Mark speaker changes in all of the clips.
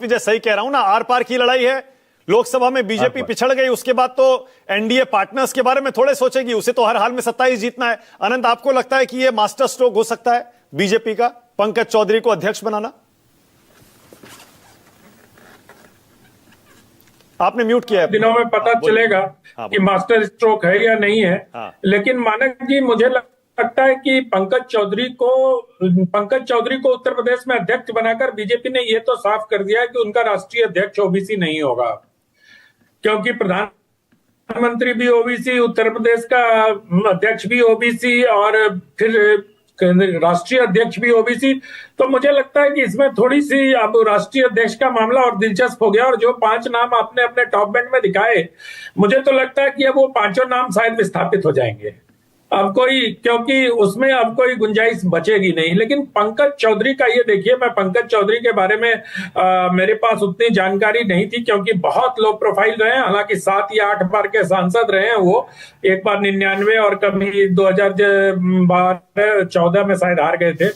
Speaker 1: विजय सही कह रहा हूं ना, आर पार की लड़ाई है। लोकसभा में बीजेपी पिछड़ गई, उसके बाद तो एनडीए पार्टनर्स के बारे में थोड़े सोचेगी, उसे तो हर हाल में 27 जीतना है। अनंत, आपको लगता है कि यह मास्टर स्ट्रोक हो सकता है बीजेपी का, पंकज चौधरी को अध्यक्ष बनाना? आपने म्यूट किया है।
Speaker 2: दिनों में पता चलेगा कि मास्टर स्ट्रोक है या नहीं है। लेकिन मानक जी, मुझे लगता है कि पंकज चौधरी को उत्तर प्रदेश में अध्यक्ष बनाकर बीजेपी ने यह तो साफ कर दिया है कि उनका राष्ट्रीय अध्यक्ष ओबीसी नहीं होगा, क्योंकि प्रधानमंत्री भी ओबीसी, उत्तर प्रदेश का अध्यक्ष भी ओबीसी और फिर राष्ट्रीय अध्यक्ष भी ओबीसी। तो मुझे लगता है कि इसमें थोड़ी सी अब राष्ट्रीय अध्यक्ष का मामला और दिलचस्प हो गया। और जो 5 नाम आपने अपने टॉप बैंड में दिखाए, मुझे तो लगता है कि अब वो 5 नाम शायद विस्थापित हो जाएंगे। अब क्योंकि उसमें अब कोई गुंजाइश बचेगी नहीं। लेकिन पंकज चौधरी का ये देखिए, मैं पंकज चौधरी के बारे में मेरे पास उतनी जानकारी नहीं थी, क्योंकि बहुत लो प्रोफाइल रहे हैं। हालांकि 7 या 8 बार के सांसद रहे हैं वो, एक बार 99 और कभी 2014 में शायद हार गए थे,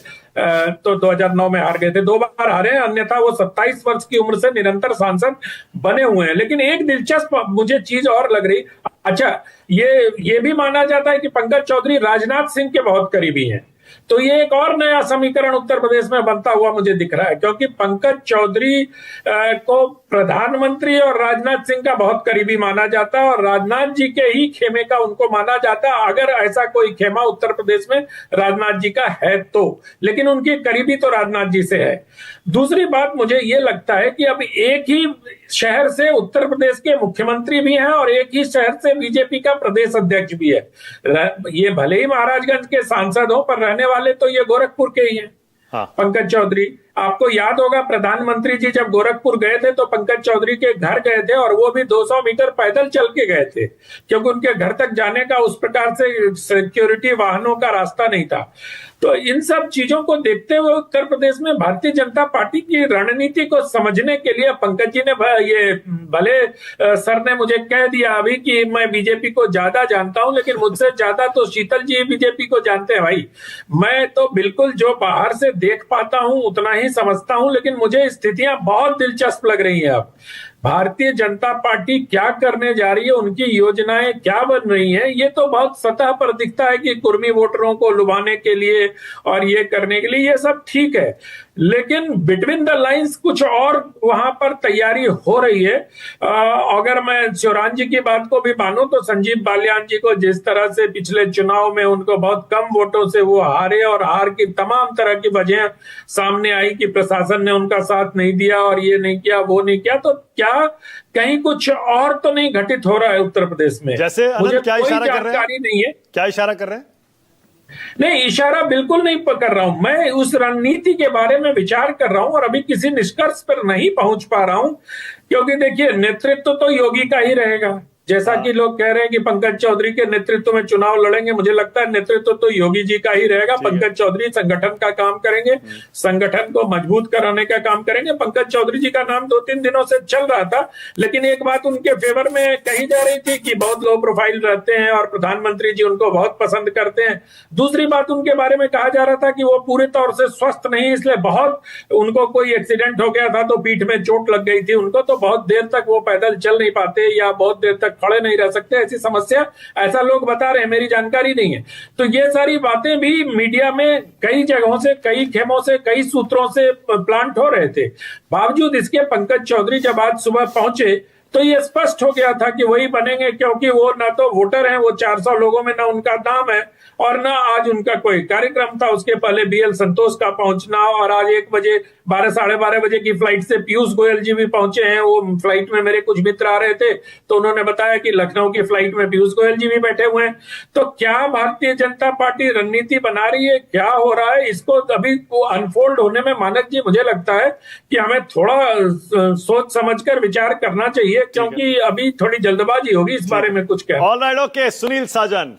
Speaker 2: तो 2009 में हार गए थे, 2 बार हारे हैं। अन्यथा वो 27 वर्ष की उम्र से निरंतर सांसद बने हुए हैं। लेकिन एक दिलचस्प मुझे चीज और लग रही, अच्छा, ये भी माना जाता है कि पंकज चौधरी राजनाथ सिंह के बहुत करीबी हैं। तो ये एक और नया समीकरण उत्तर प्रदेश में बनता हुआ मुझे दिख रहा है, क्योंकि पंकज चौधरी को प्रधानमंत्री और राजनाथ सिंह का बहुत करीबी माना जाता है, और राजनाथ जी के ही खेमे का उनको माना जाता है, अगर ऐसा कोई खेमा उत्तर प्रदेश में राजनाथ जी का है तो। लेकिन उनकी करीबी तो राजनाथ जी से है। दूसरी बात, मुझे ये लगता है कि अब एक ही शहर से उत्तर प्रदेश के मुख्यमंत्री भी हैं और एक ही शहर से बीजेपी का प्रदेश अध्यक्ष भी है। ये भले ही महाराजगंज के सांसद हो, पर रहने वाले तो ये गोरखपुर के ही हैं। पंकज चौधरी, आपको याद होगा प्रधानमंत्री जी जब गोरखपुर गए थे तो पंकज चौधरी के घर गए थे, और वो भी 200 मीटर पैदल चल के गए थे, क्योंकि उनके घर तक जाने का उस प्रकार से सिक्योरिटी वाहनों का रास्ता नहीं था। तो इन सब चीजों को देखते हुए उत्तर प्रदेश में भारतीय जनता पार्टी की रणनीति को समझने के लिए पंकज जी ने ये भले सर ने मुझे कह दिया अभी कि मैं बीजेपी को ज्यादा जानता हूं, लेकिन मुझसे ज्यादा तो शीतल जी बीजेपी को जानते हैं भाई। मैं तो बिल्कुल जो बाहर से देख पाता हूं उतना ही समझता हूं, लेकिन मुझे स्थितियां बहुत दिलचस्प लग रही हैं। अब भारतीय जनता पार्टी क्या करने जा रही है, उनकी योजनाएं क्या बन रही हैं, ये तो बहुत सतह पर दिखता है कि कुर्मी वोटरों को लुभाने के लिए और ये करने के लिए, ये सब ठीक है। लेकिन बिटवीन द लाइंस कुछ और वहां पर तैयारी हो रही है। अगर मैं शिवराज जी की बात को भी मानूं तो संजीव बालियान जी को जिस तरह से पिछले चुनाव में उनको बहुत कम वोटों से वो हारे, और हार की तमाम तरह की वजह सामने आई कि प्रशासन ने उनका साथ नहीं दिया और ये नहीं किया, वो नहीं किया, तो क्या कहीं कुछ और तो नहीं घटित हो रहा है उत्तर प्रदेश में?
Speaker 1: जैसे मुझे
Speaker 2: क्या इशारा जानकारी नहीं है।
Speaker 1: क्या इशारा कर रहे हैं?
Speaker 2: नहीं, इशारा बिल्कुल नहीं कर रहा हूं, मैं उस रणनीति के बारे में विचार कर रहा हूं और अभी किसी निष्कर्ष पर नहीं पहुंच पा रहा हूं, क्योंकि देखिए नेतृत्व तो योगी का ही रहेगा। जैसा कि लोग कह रहे हैं कि पंकज चौधरी के नेतृत्व में चुनाव लड़ेंगे, मुझे लगता है नेतृत्व तो योगी जी का ही रहेगा। पंकज चौधरी संगठन का काम करेंगे, संगठन को मजबूत कराने का काम करेंगे। पंकज चौधरी जी का नाम 2-3 दिनों से चल रहा था, लेकिन एक बात उनके फेवर में कही जा रही थी कि बहुत लो प्रोफाइल रहते हैं और प्रधानमंत्री जी उनको बहुत पसंद करते हैं। दूसरी बात, उनके बारे में कहा जा रहा था कि वो पूरे तौर से स्वस्थ नहीं, इसलिए बहुत उनको कोई एक्सीडेंट हो गया था तो पीठ में चोट लग गई थी उनको, तो बहुत देर तक वो पैदल चल नहीं पाते या बहुत देर तक खड़े नहीं रह सकते, ऐसी समस्या, ऐसा लोग बता रहे हैं, मेरी जानकारी नहीं है। तो ये सारी बातें भी मीडिया में कई जगहों से, कई खेमों से, कई सूत्रों से प्लांट हो रहे थे। बावजूद इसके पंकज चौधरी जब आज सुबह पहुंचे तो ये स्पष्ट हो गया था कि वही बनेंगे, क्योंकि वो ना तो वोटर हैं, वो 400 लोगों में ना उनका नाम है, और ना आज उनका कोई कार्यक्रम था। उसके पहले बीएल संतोष का पहुंचना, और आज 1 बजे 12, 12:30 बजे की फ्लाइट से पीयूष गोयल जी भी पहुंचे हैं। वो फ्लाइट में मेरे कुछ मित्र आ रहे थे तो उन्होंने बताया कि लखनऊ की फ्लाइट में पीयूष गोयल जी भी बैठे हुए हैं। तो क्या भारतीय जनता पार्टी रणनीति बना रही है, क्या हो रहा है, इसको अभी अनफोल्ड होने में मानक जी मुझे लगता है कि हमें थोड़ा सोच समझकर विचार करना चाहिए, क्योंकि अभी थोड़ी जल्दबाजी होगी इस बारे में कुछ कहना।
Speaker 1: ऑलराइट, ओके, सुनील साजन।